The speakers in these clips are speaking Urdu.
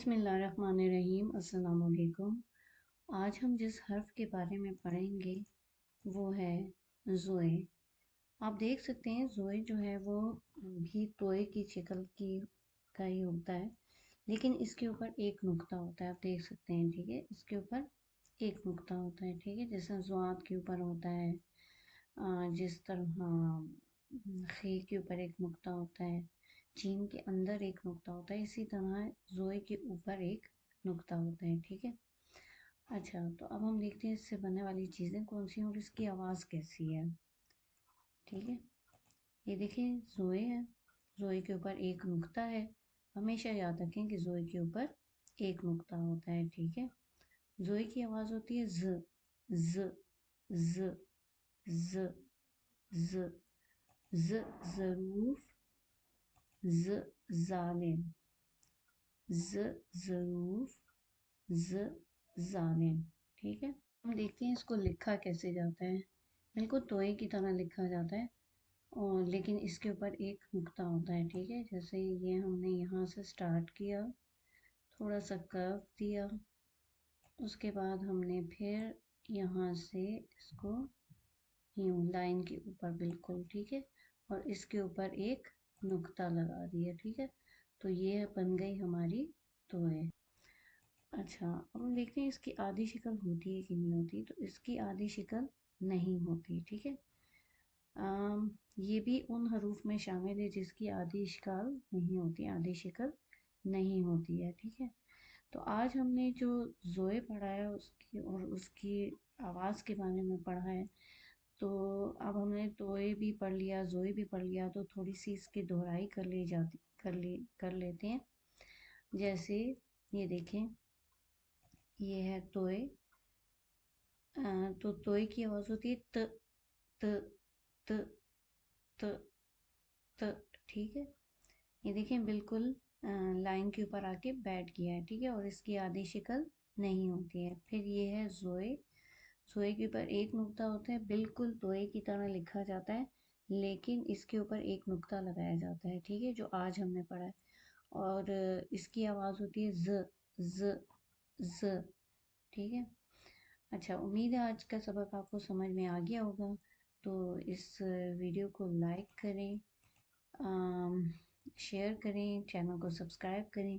بسم اللہ الرحمن الرحیم۔ السلام علیکم۔ آج ہم جس حرف کے بارے میں پڑھیں گے وہ ہے زوئے۔ آپ دیکھ سکتے ہیں زوئے جو ہے وہ بھی توئے کی شکل کا ہی ہوتا ہے، لیکن اس کے اوپر ایک نقطہ ہوتا ہے۔ آپ دیکھ سکتے ہیں، ٹھیک ہے، اس کے اوپر ایک نقطہ ہوتا ہے، ٹھیک ہے، جیسا زواد کے اوپر ہوتا ہے، جس طرح خی کے اوپر ایک نقطہ ہوتا ہے، چین کے اندر ایک نقطہ ہوتا ہے، اسی طرح زوئے کے اوپر ایک نقطہ ہوتا ہے، ٹھیک ہے۔ اچھا، تو اب ہم دیکھتے ہیں اس سے بننے والی چیزیں کون سی ہیں اور اس کی آواز کیسی ہے، ٹھیک ہے۔ یہ دیکھیں زوئے ہے، زوئے کے اوپر ایک نقطہ ہے۔ ہمیشہ یاد رکھیں کہ زوئے کے اوپر ایک نقطہ ہوتا ہے، ٹھیک ہے۔ زوئے کی آواز ہوتی ہے ز ز ز ز ز ز ظروف ز ظالم ز ظروف ز ظالم، ٹھیک ہے۔ ہم دیکھتے ہیں اس کو لکھا کیسے جاتا ہے۔ بالکل توئے کی طرح لکھا جاتا ہے، اور لیکن اس کے اوپر ایک نقطہ ہوتا ہے، ٹھیک ہے۔ جیسے یہ ہم نے یہاں سے سٹارٹ کیا، تھوڑا سا کرو دیا، اس کے بعد ہم نے پھر یہاں سے اس کو یوں لائن کے اوپر بالکل، ٹھیک ہے، اور اس کے اوپر ایک نقطہ لگا دیا، ٹھیک ہے۔ تو یہ بن گئی ہماری توئے۔ اچھا، اب ہم دیکھتے ہیں اس کی آدھی شکل ہوتی ہے کہ نہیں ہوتی۔ تو اس کی آدھی شکل نہیں ہوتی، ٹھیک ہے۔ یہ بھی ان حروف میں شامل ہے جس کی آدھی شکل نہیں ہوتی، آدھی شکل نہیں ہوتی ہے، ٹھیک ہے۔ تو آج ہم نے جو زوئے پڑھا ہے اس کی آواز کے بارے میں پڑھا ہے، تو اب ہم نے توئے بھی پڑھ لیا، زوئے بھی پڑھ لیا، تو تھوڑی سی اس کی دہرائی کر لیتے ہیں۔ جیسے یہ دیکھیں، یہ ہے توئے، تو توئے کی آواز ہوتی ہے ت ت ت ت ت، ٹھیک ہے۔ یہ دیکھیں بالکل لائن کے اوپر آ کے بیٹھ گیا ہے، ٹھیک ہے، اور اس کی آدھی شکل نہیں ہوتی ہے۔ پھر یہ ہے زوئے، زوئے کے اوپر ایک نقطہ ہوتا ہے، بالکل توئے کی طرح لکھا جاتا ہے، لیکن اس کے اوپر ایک نقطہ لگایا جاتا ہے، ٹھیک ہے، جو آج ہم نے پڑھا ہے۔ اور اس کی آواز ہوتی ہے ز ز ز، ٹھیک ہے۔ اچھا، امید ہے آج کا سبق آپ کو سمجھ میں آ گیا ہوگا۔ تو اس ویڈیو کو لائک کریں، شیئر کریں، چینل کو سبسکرائب کریں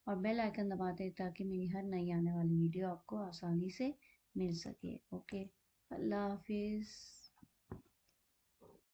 اور بیل آئیکن دبا دیں تاکہ میری ہر نئی آنے والی ویڈیو آپ کو آسانی سے مل سکے۔ اوکے، اللہ حافظ۔